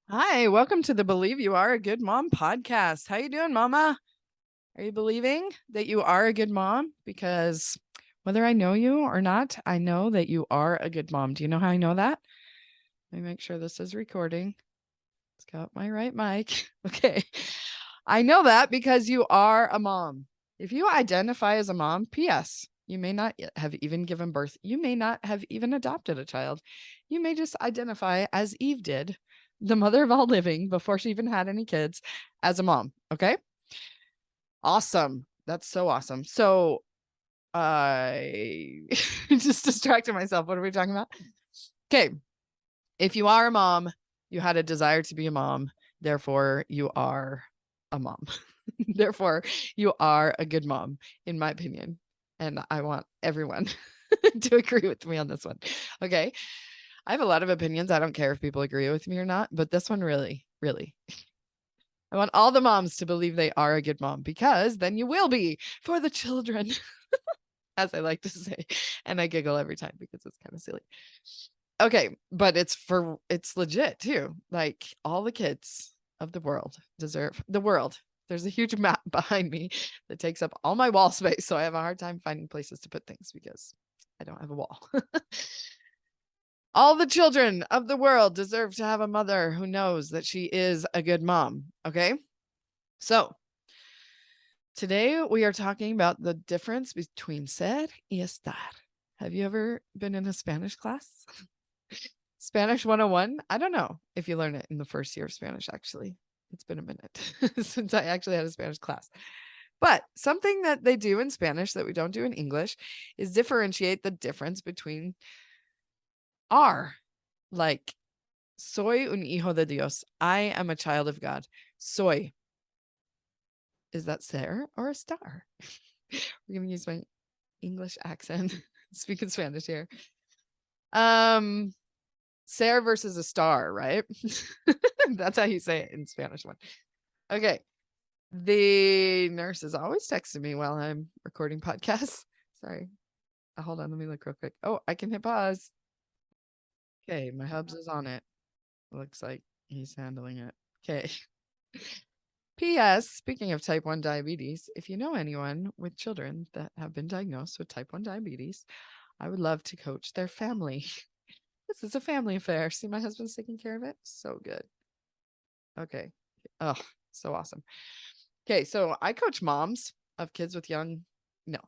Hi, welcome to the Believe You Are a Good Mom podcast. How you doing, Mama? Are you believing that you are a good mom? Because whether I know you or not, I know that you are a good mom. Do you know how I know that? Let me make sure this is recording. It's got my right mic. Okay. I know that because you are a mom. If you identify as a mom, P.S., you may not have even given birth. You may not have even adopted a child. You may just identify as Eve did, the mother of all living before she even had any kids, as a mom. Okay. Awesome. That's so awesome. So I just distracted myself. What are we talking about? Okay. If you are a mom, you had a desire to be a mom. Therefore, you are a mom. Therefore, you are a good mom, in my opinion. And I want everyone to agree with me on this one. Okay. I have a lot of opinions. I don't care if people agree with me or not, but this one really, really. I want all the moms to believe they are a good mom because then you will be for the children, as I like to say. And I giggle every time because it's kind of silly. Okay, but it's legit too. Like all the kids of the world deserve the world. There's a huge map behind me that takes up all my wall space, so I have a hard time finding places to put things because I don't have a wall. All the children of the world deserve to have a mother who knows that she is a good mom, okay? So, today we are talking about the difference between ser y estar. Have you ever been in a Spanish class? Spanish 101? I don't know if you learn it in the first year of Spanish, actually. It's been a minute since I actually had a Spanish class. But something that they do in Spanish that we don't do in English is differentiate the difference between are. Like, soy un hijo de Dios. I am a child of God. Soy. Is that ser or a star? We're going to use my English accent. Speaking Spanish here. Ser versus a star, right? That's how you say it in Spanish one. Okay. The nurse is always texting me while I'm recording podcasts. Sorry. Hold on, let me look real quick. Oh, I can hit pause. Okay, my hubs is on it. Looks like he's handling it. Okay. P.S. Speaking of type 1 diabetes, if you know anyone with children that have been diagnosed with type 1 diabetes, I would love to coach their family. This is a family affair. See, my husband's taking care of it. So good. Okay. Oh, so awesome. Okay, so I coach moms of kids with young, no,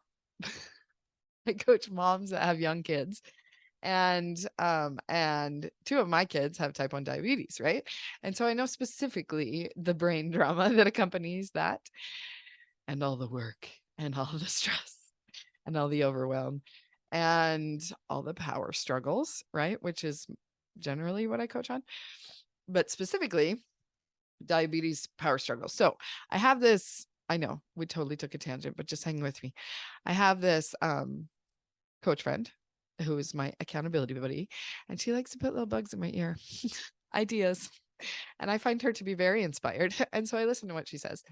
I coach moms that have young kids. And two of my kids have type 1 diabetes, right? And so I know specifically the brain drama that accompanies that and all the work and all the stress and all the overwhelm and all the power struggles, right? Which is generally what I coach on. But specifically, diabetes power struggles. So I have this, I know we totally took a tangent, but just hang with me. I have this coach friend who is my accountability buddy, and she likes to put little bugs in my ear, ideas. And I find her to be very inspired. And so I listen to what she says.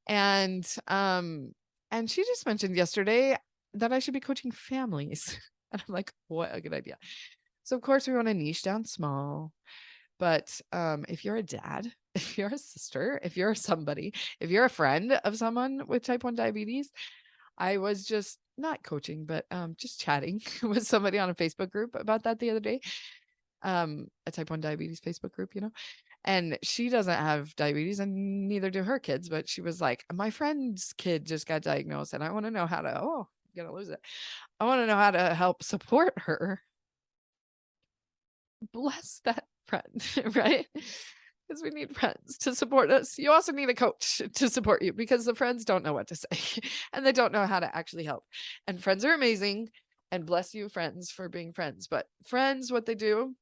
And and she just mentioned yesterday that I should be coaching families. And I'm like, what a good idea. So of course we want to niche down small. But if you're a dad, if you're a sister, if you're somebody, if you're a friend of someone with type 1 diabetes, I was just not coaching, but just chatting with somebody on a Facebook group about that the other day. A type 1 diabetes Facebook group, you know. And she doesn't have diabetes and neither do her kids, but she was like, my friend's kid just got diagnosed and I want to know how to, oh, I'm gonna lose it. I want to know how to help support her. Bless that friend, right? Because we need friends to support us. You also need a coach to support you because the friends don't know what to say and they don't know how to actually help. And friends are amazing and bless you, friends, for being friends. But friends, what they do,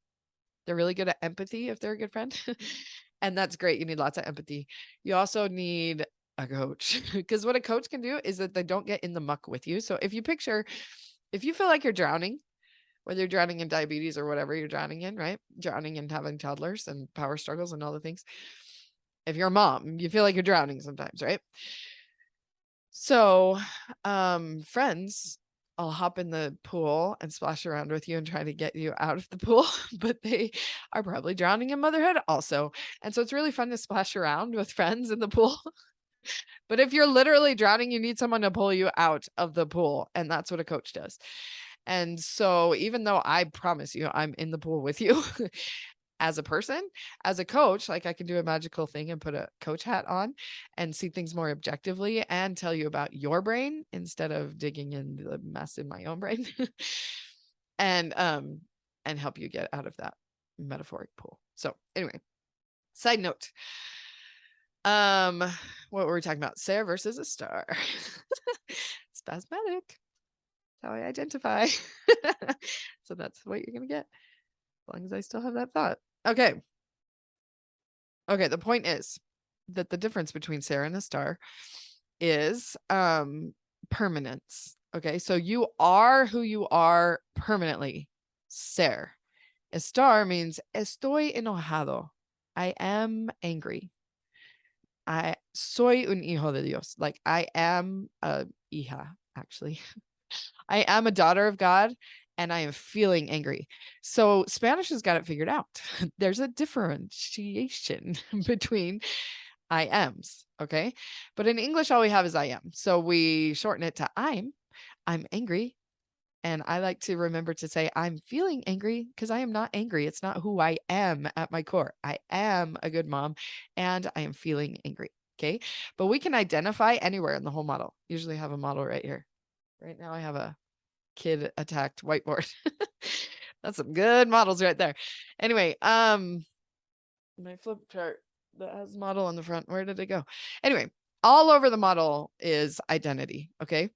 they're really good at empathy if they're a good friend. And that's great. You need lots of empathy. You also need a coach because what a coach can do is that they don't get in the muck with you. So if you feel like you're drowning, whether you're drowning in diabetes or whatever you're drowning in, right? Drowning in having toddlers and power struggles and all the things. If you're a mom, you feel like you're drowning sometimes, right? So, friends I'll hop in the pool and splash around with you and try to get you out of the pool, but they are probably drowning in motherhood also. And so it's really fun to splash around with friends in the pool. But if you're literally drowning, you need someone to pull you out of the pool. And that's what a coach does. And so even though I promise you, I'm in the pool with you as a person, as a coach, like I can do a magical thing and put a coach hat on and see things more objectively and tell you about your brain instead of digging in the mess in my own brain and help you get out of that metaphoric pool. So anyway, side note. What were we talking about? Sarah versus a star. Spasmodic. How I identify. So that's what you're gonna get. As long as I still have that thought. Okay. Okay, the point is that the difference between Sarah and a star is permanence. Okay, so you are who you are permanently. Ser. Estar means estoy enojado. I am angry. I soy un hijo de Dios. Like I am a hija, actually. I am a daughter of God and I am feeling angry. So Spanish has got it figured out. There's a differentiation between I ams. Okay. But in English, all we have is I am. So we shorten it to I'm angry. And I like to remember to say, I'm feeling angry because I am not angry. It's not who I am at my core. I am a good mom and I am feeling angry. Okay. But we can identify anywhere in the whole model. Usually have a model right here. Right now I have a kid attacked whiteboard. That's some good models right there. Anyway, my flip chart that has model on the front, where did it go? Anyway, all over the model is identity. Okay.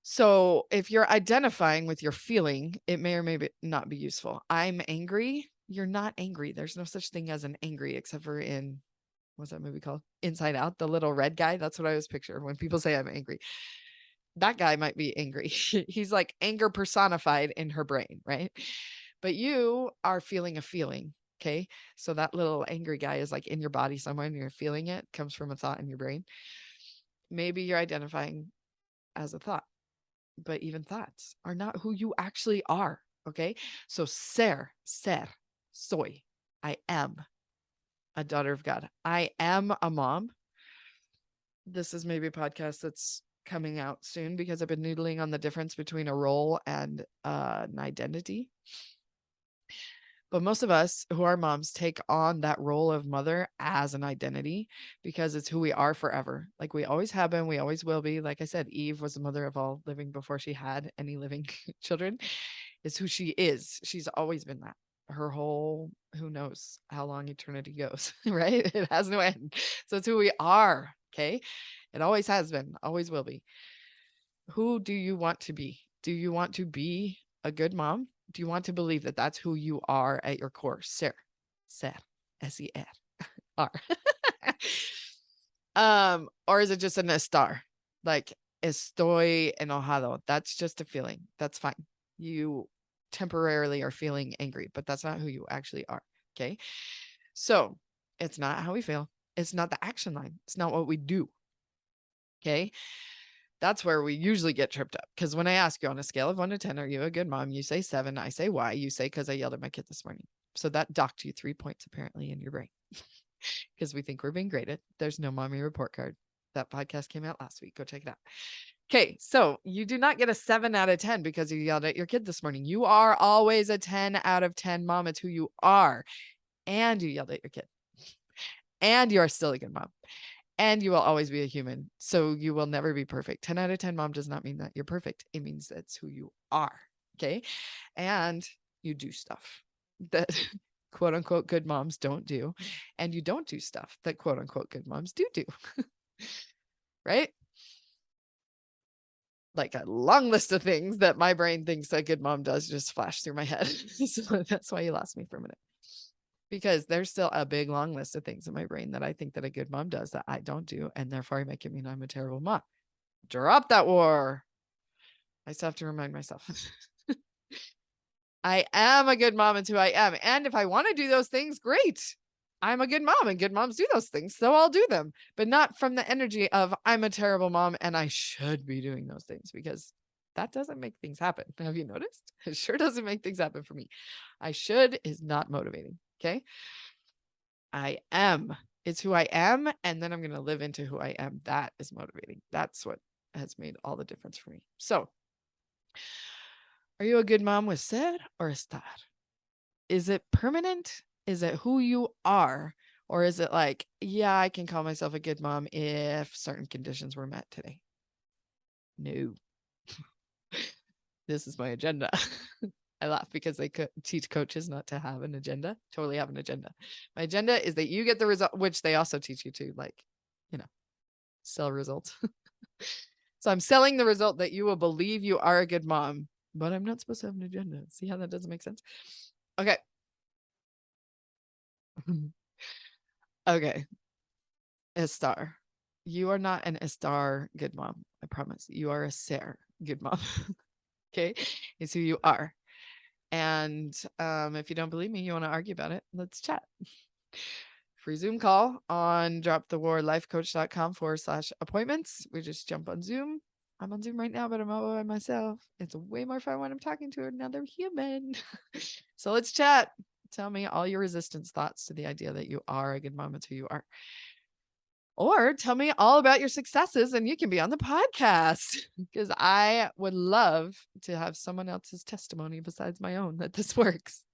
So if you're identifying with your feeling, it may or may not be useful. I'm angry. You're not angry. There's no such thing as an angry except for in, what's that movie called? Inside Out, the little red guy. That's what I always picture when people say I'm angry. That guy might be angry. He's like anger personified in her brain, right? But you are feeling a feeling. Okay. So that little angry guy is like in your body somewhere and you're feeling it, comes from a thought in your brain. Maybe you're identifying as a thought. But even thoughts are not who you actually are. Okay. So ser, soy. I am a daughter of God. I am a mom. This is maybe a podcast that's coming out soon because I've been noodling on the difference between a role and an identity. But most of us who are moms take on that role of mother as an identity because it's who we are forever. Like we always have been, we always will be. Like I said, Eve was the mother of all living before she had any living children. It's who she is. She's always been that. Her whole, who knows how long eternity goes, right? It has no end. So it's who we are. Okay. It always has been, always will be. Who do you want to be? Do you want to be a good mom? Do you want to believe that that's who you are at your core? Ser, S-E-R. Or is it just an estar? Like estoy enojado. That's just a feeling. That's fine. You temporarily are feeling angry, but that's not who you actually are. Okay. So it's not how we feel. It's not the action line. It's not what we do. Okay. That's where we usually get tripped up. Because when I ask you on a scale of 1 to 10, are you a good mom? You say 7. I say why? You say because I yelled at my kid this morning. So that docked you 3 points apparently in your brain. Because we think we're being graded. There's no mommy report card. That podcast came out last week. Go check it out. Okay, so you do not get a 7 out of 10 because you yelled at your kid this morning. You are always a 10 out of 10 mom. It's who you are. And you yelled at your kid. And you are still a good mom. And you will always be a human. So you will never be perfect. 10 out of 10 mom does not mean that you're perfect. It means that's who you are. Okay. And you do stuff that quote unquote good moms don't do. And you don't do stuff that quote unquote good moms do. Right? Like a long list of things that my brain thinks a good mom does just flash through my head. So that's why you lost me for a minute. Because there's still a big long list of things in my brain that I think that a good mom does that I don't do, and therefore I make it mean I'm a terrible mom. Drop that war. I still have to remind myself. I am a good mom. It's who I am. And if I want to do those things, great. I'm a good mom and good moms do those things. So I'll do them, but not from the energy of I'm a terrible mom and I should be doing those things, because that doesn't make things happen. Have you noticed? It sure doesn't make things happen for me. I should is not motivating. Okay. I am. It's who I am. And then I'm going to live into who I am. That is motivating. That's what has made all the difference for me. So, are you a good mom with ser or estar? Is it permanent? Is it who you are? Or is it like, yeah, I can call myself a good mom if certain conditions were met today? No. This is my agenda. I laugh because they teach coaches not to have an agenda. Totally have an agenda. My agenda is that you get the result, which they also teach you to, like, sell results. So I'm selling the result that you will believe you are a good mom, but I'm not supposed to have an agenda. See how that doesn't make sense? Okay. Okay. Estar. You are not an Estar good mom. I promise. You are a Ser good mom. Okay. It's who you are. And if you don't believe me, you want to argue about it, let's chat. Free Zoom call on dropthewarlifecoach.com/appointments. We just jump on Zoom. I'm on Zoom right now, but I'm all by myself. It's way more fun when I'm talking to another human. So let's chat. Tell me all your resistance thoughts to the idea that you are a good mom. It's who you are. Or tell me all about your successes and you can be on the podcast, because I would love to have someone else's testimony besides my own that this works.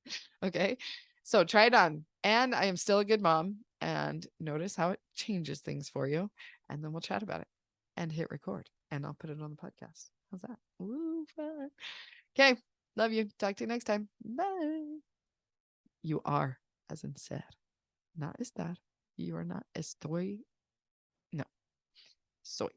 Okay. So try it on. And I am still a good mom, and notice how it changes things for you. And then we'll chat about it and hit record and I'll put it on the podcast. How's that? Ooh, fun. Okay. Love you. Talk to you next time. Bye. You are, as in ser, not estar. You are not estoy. No, soy.